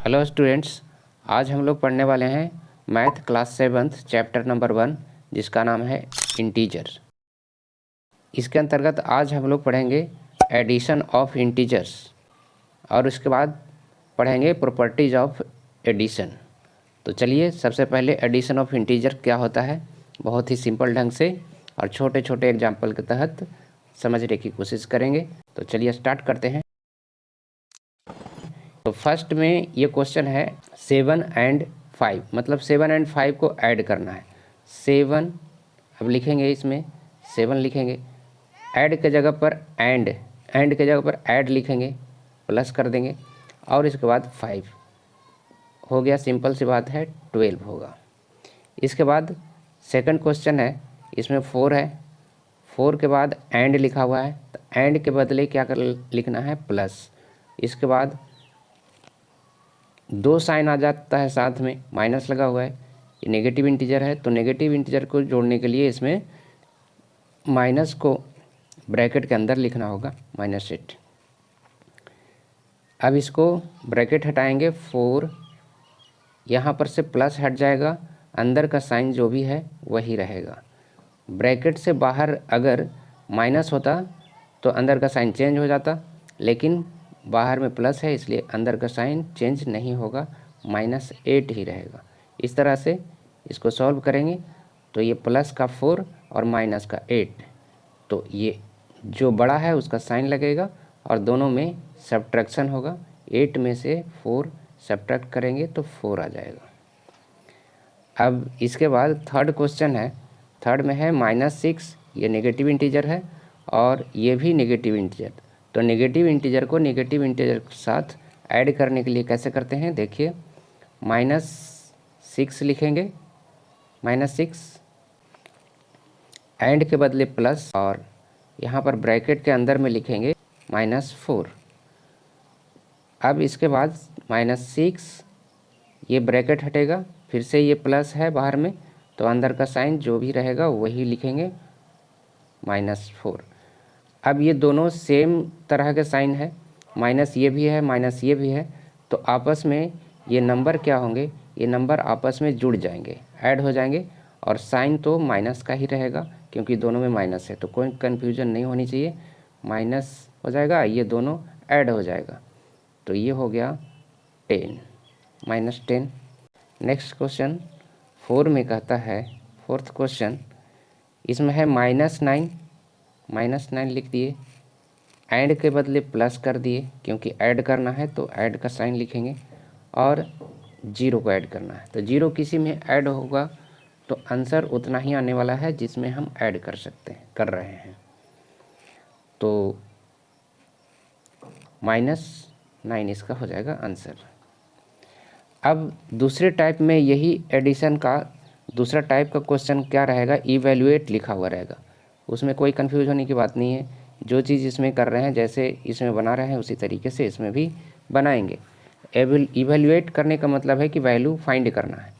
Hello students, आज हम लोग पढ़ने वाले हैं मैथ क्लास 7 चैप्टर नंबर 1 जिसका नाम है इंटीजर। इसके अंतर्गत आज हम लोग पढ़ेंगे एडिशन ऑफ इंटीजर्स और उसके बाद पढ़ेंगे प्रॉपर्टीज ऑफ एडिशन। तो चलिए सबसे पहले एडिशन ऑफ इंटीजर क्या होता है बहुत ही सिंपल ढंग से और छोटे छोटे एग्जाम्पल के तहत समझने की कोशिश करेंगे। तो चलिए स्टार्ट करते हैं। तो फर्स्ट में ये क्वेश्चन है 7 एंड 5, मतलब 7 एंड 5 को ऐड करना है। 7 अब लिखेंगे, इसमें 7 लिखेंगे, ऐड के जगह पर एंड के जगह पर ऐड लिखेंगे, प्लस कर देंगे और इसके बाद 5 हो गया। सिंपल सी बात है, 12 होगा। इसके बाद सेकंड क्वेश्चन है, इसमें 4 है, 4 के बाद एंड लिखा हुआ है, तो एंड के बदले क्या कर लिखना है, प्लस। इसके बाद 2 साइन आ जाता है, साथ में माइनस लगा हुआ है, ये नेगेटिव इंटीजर है, तो नेगेटिव इंटीजर को जोड़ने के लिए इसमें माइनस को ब्रैकेट के अंदर लिखना होगा, -8। अब इसको ब्रैकेट हटाएंगे, 4 यहाँ पर से प्लस हट जाएगा, अंदर का साइन जो भी है वही रहेगा। ब्रैकेट से बाहर अगर माइनस होता तो अंदर का साइन चेंज हो जाता, लेकिन बाहर में प्लस है इसलिए अंदर का साइन चेंज नहीं होगा, -8 ही रहेगा। इस तरह से इसको सॉल्व करेंगे तो ये प्लस का 4 और माइनस का 8, तो ये जो बड़ा है उसका साइन लगेगा और दोनों में सब्ट्रैक्शन होगा। 8 में से 4 सब्ट्रैक्ट करेंगे तो 4 आ जाएगा। अब इसके बाद थर्ड क्वेश्चन है, थर्ड में है -6, ये नेगेटिव इंटीजर है और ये भी नेगेटिव इंटीजर। तो नेगेटिव इंटीजर को नेगेटिव इंटीजर के साथ ऐड करने के लिए कैसे करते हैं, देखिए -6 लिखेंगे, -6 एंड के बदले प्लस और यहाँ पर ब्रैकेट के अंदर में लिखेंगे -4। अब इसके बाद -6, ये ब्रैकेट हटेगा, फिर से ये प्लस है बाहर में, तो अंदर का साइन जो भी रहेगा वही लिखेंगे, -4। अब ये दोनों सेम तरह के साइन है, माइनस ये भी है माइनस ये भी है, तो आपस में ये नंबर क्या होंगे, ये नंबर आपस में जुड़ जाएंगे, ऐड हो जाएंगे और साइन तो माइनस का ही रहेगा क्योंकि दोनों में माइनस है, तो कोई कन्फ्यूजन नहीं होनी चाहिए, माइनस हो जाएगा, ये दोनों ऐड हो जाएगा, तो ये हो गया 10, -10। नेक्स्ट क्वेश्चन 4 में कहता है, फोर्थ क्वेश्चन, इसमें है -9 लिख दिए, ऐड के बदले प्लस कर दिए क्योंकि ऐड करना है तो ऐड का साइन लिखेंगे और 0 को ऐड करना है, तो 0 किसी में ऐड होगा तो आंसर उतना ही आने वाला है जिसमें हम ऐड कर रहे हैं, तो -9 इसका हो जाएगा आंसर। अब दूसरे टाइप में यही एडिशन का दूसरा टाइप का क्वेश्चन क्या रहेगा, इवैल्यूएट लिखा हुआ रहेगा, उसमें कोई कन्फ्यूज होने की बात नहीं है, जो चीज़ इसमें कर रहे हैं जैसे इसमें बना रहे हैं उसी तरीके से इसमें भी बनाएंगे। इवैल्यूएट करने का मतलब है कि वैल्यू फाइंड करना है।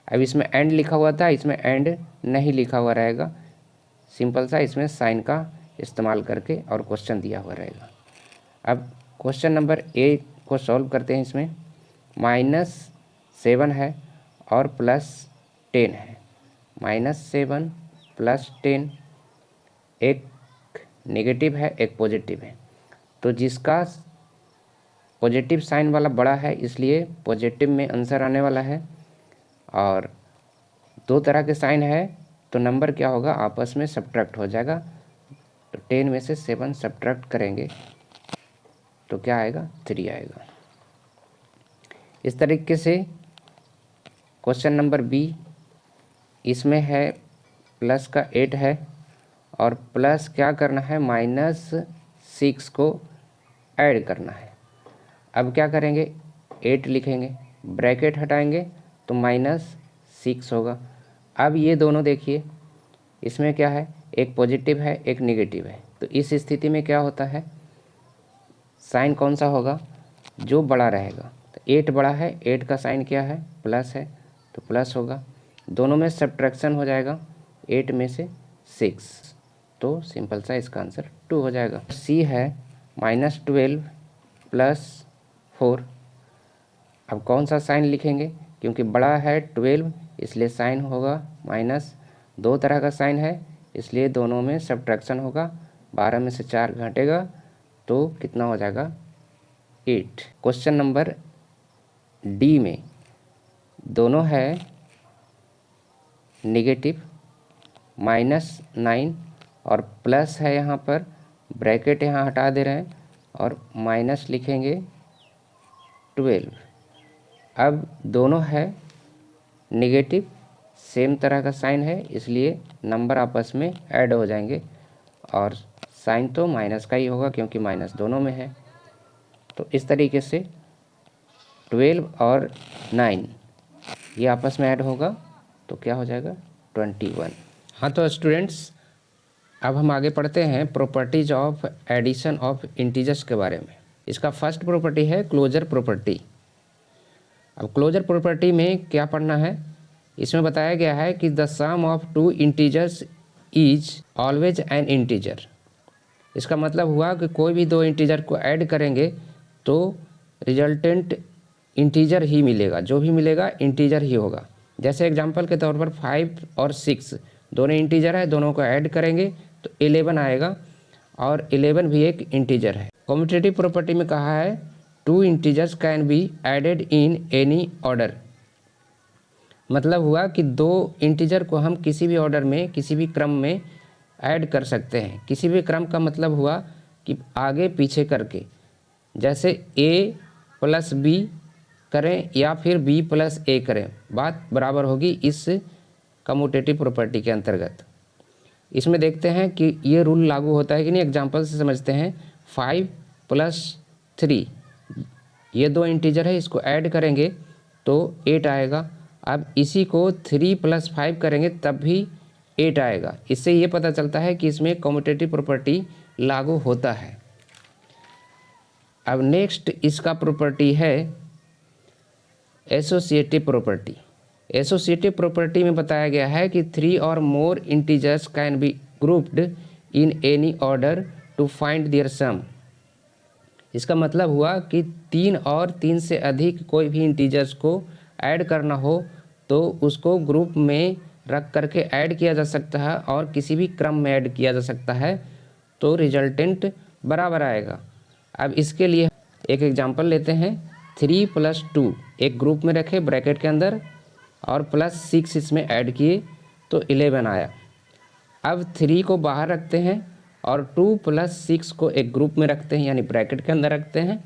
अब इसमें एंड लिखा हुआ था, इसमें एंड नहीं लिखा हुआ रहेगा, सिंपल सा इसमें साइन का इस्तेमाल करके और क्वेश्चन दिया हुआ रहेगा। अब क्वेश्चन नंबर ए को सॉल्व करते हैं। इसमें -7 है और +10 है, -7 +10, एक नेगेटिव है एक पॉजिटिव है, तो जिसका पॉजिटिव साइन वाला बड़ा है इसलिए पॉजिटिव में आंसर आने वाला है, और 2 तरह के साइन है तो नंबर क्या होगा, आपस में सब्ट्रैक्ट हो जाएगा, तो 10 में से 7 सब्ट्रैक्ट करेंगे तो क्या आएगा, 3 आएगा। इस तरीके से क्वेश्चन नंबर बी, इसमें है प्लस का 8 है और प्लस क्या करना है, -6 को ऐड करना है। अब क्या करेंगे, 8 लिखेंगे, ब्रैकेट हटाएंगे तो -6 होगा। अब ये दोनों देखिए, इसमें क्या है, एक पॉजिटिव है एक नेगेटिव है, तो इस स्थिति में क्या होता है, साइन कौन सा होगा, जो बड़ा रहेगा, तो 8 बड़ा है, 8 का साइन क्या है, प्लस है, तो प्लस होगा, दोनों में सब्ट्रैक्शन हो जाएगा, 8 में से 6, तो सिंपल सा इसका आंसर 2 हो जाएगा। सी है -12 +4। अब कौन सा साइन लिखेंगे, क्योंकि बड़ा है 12 इसलिए साइन होगा माइनस, दो तरह का साइन है इसलिए दोनों में सब्ट्रैक्शन होगा, 12 में से 4 घटेगा तो कितना हो जाएगा 8। क्वेश्चन नंबर डी में दोनों है नेगेटिव -9 और प्लस है, यहाँ पर ब्रैकेट यहाँ हटा दे रहे हैं और माइनस लिखेंगे 12। अब दोनों है नेगेटिव, सेम तरह का साइन है इसलिए नंबर आपस में ऐड हो जाएंगे और साइन तो माइनस का ही होगा क्योंकि माइनस दोनों में है। तो इस तरीके से 12 और 9 ये आपस में ऐड होगा तो क्या हो जाएगा 21। हाँ तो स्टूडेंट्स अब हम आगे पढ़ते हैं properties of addition of integers के बारे में। इसका फर्स्ट प्रॉपर्टी है क्लोजर प्रॉपर्टी। अब क्लोजर प्रॉपर्टी में क्या पढ़ना है, इसमें बताया गया है कि the sum of two integers is always an integer. इसका मतलब हुआ कि कोई भी दो इंटीजर को ऐड करेंगे तो रिजल्टेंट इंटीजर ही मिलेगा, जो भी मिलेगा इंटीजर ही होगा। जैसे एग्जांपल के तौर पर 5 और 6 दोनों इंटीजर है, दोनों को ऐड करेंगे तो 11 आएगा और 11 भी एक इंटीजर है। कम्यूटेटिव प्रॉपर्टी में कहा है two integers can be added in any order. मतलब हुआ कि दो इंटीजर को हम किसी भी ऑर्डर में, किसी भी क्रम में ऐड कर सकते हैं। किसी भी क्रम का मतलब हुआ कि आगे पीछे करके, जैसे a + b करें या फिर b + a करें, बात बराबर होगी इस कम्यूटेटिव प्रॉपर्टी के अंतर्गत। इसमें देखते हैं कि ये रूल लागू होता है कि नहीं, एग्जांपल से समझते हैं। 5 + 3 ये दो इंटीजर है, इसको ऐड करेंगे तो 8 आएगा। अब इसी को 3 + 5 करेंगे तब भी 8 आएगा। इससे ये पता चलता है कि इसमें कम्यूटेटिव प्रॉपर्टी लागू होता है। अब नेक्स्ट इसका प्रॉपर्टी है एसोसिएटिव प्रॉपर्टी। एसोसिएटिव प्रॉपर्टी में बताया गया है कि 3 और more integers can be grouped in any order to find their sum. इसका मतलब हुआ कि 3 और 3 से अधिक कोई भी इंटीजर्स को ऐड करना हो तो उसको ग्रुप में रख करके ऐड किया जा सकता है और किसी भी क्रम में ऐड किया जा सकता है तो रिजल्टेंट बराबर आएगा। अब इसके लिए एक एग्जांपल लेते हैं। 3 + 2 एक ग्रुप में रखे ब्रैकेट के अंदर और +6 इसमें ऐड किए तो 11 आया। अब 3 को बाहर रखते हैं और 2 + 6 को एक ग्रुप में रखते हैं यानी ब्रैकेट के अंदर रखते हैं।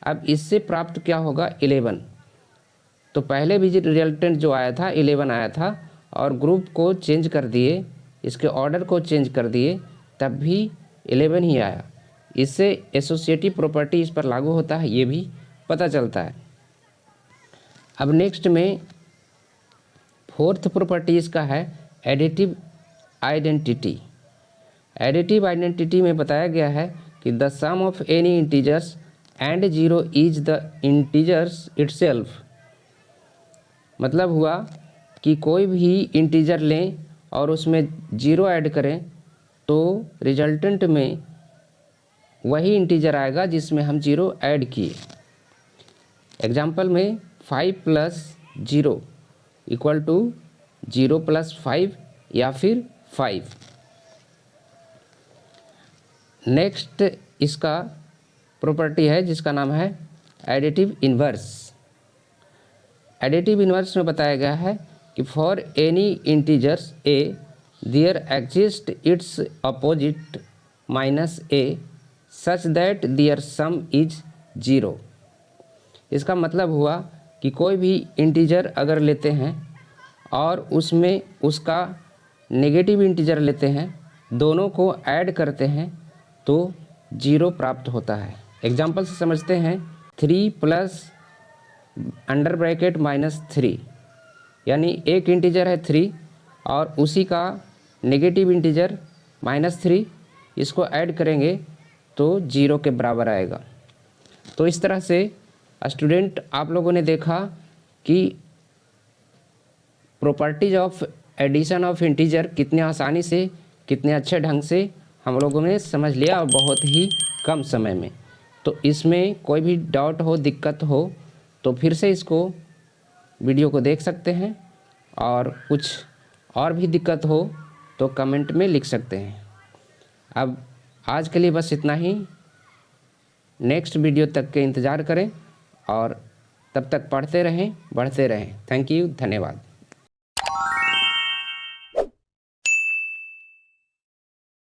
अब इससे प्राप्त क्या होगा 11। तो पहले भी रिजल्टेंट जो आया था 11 आया था और ग्रुप को चेंज कर दिए, इसके ऑर्डर को चेंज कर दिए तब भी 11 ही आया। इससे एसोसिएटिव प्रॉपर्टी इस पर लागू होता है, ये भी पता चलता है। अब नेक्स्ट में फोर्थ प्रॉपर्टी इसका है एडिटिव आइडेंटिटी। एडिटिव आइडेंटिटी में बताया गया है कि the sum of any integers and 0 is the integers itself. मतलब हुआ कि कोई भी इंटीजर लें और उसमें 0 ऐड करें तो रिजल्टेंट में वही इंटीजर आएगा जिसमें हम 0 ऐड किए। एग्जांपल में 5 + 0 = 0 + 5 या फिर 5। नेक्स्ट इसका प्रॉपर्टी है जिसका नाम है एडिटिव इन्वर्स। एडिटिव इन्वर्स में बताया गया है कि for any integers a there exist its opposite -a such that their sum is 0। इसका मतलब हुआ कि कोई भी इंटीजर अगर लेते हैं और उसमें उसका नेगेटिव इंटीजर लेते हैं, दोनों को ऐड करते हैं तो 0 प्राप्त होता है। एग्जाम्पल से समझते हैं। 3 + अंडर ब्रैकेट -3 यानी एक इंटीजर है 3 और उसी का नेगेटिव इंटीजर -3, इसको ऐड करेंगे तो 0 के बराबर आएगा। तो इस तरह से स्टूडेंट आप लोगों ने देखा कि properties of addition of integer कितने आसानी से, कितने अच्छे ढंग से हम लोगों ने समझ लिया और बहुत ही कम समय में। तो इसमें कोई भी डाउट हो, दिक्कत हो तो फिर से इसको वीडियो को देख सकते हैं, और कुछ और भी दिक्कत हो तो कमेंट में लिख सकते हैं। अब आज के लिए बस इतना ही। नेक्स्ट वीडियो तक के इंतज़ार करें और तब तक पढ़ते रहें, बढ़ते रहें। थैंक यू, धन्यवाद।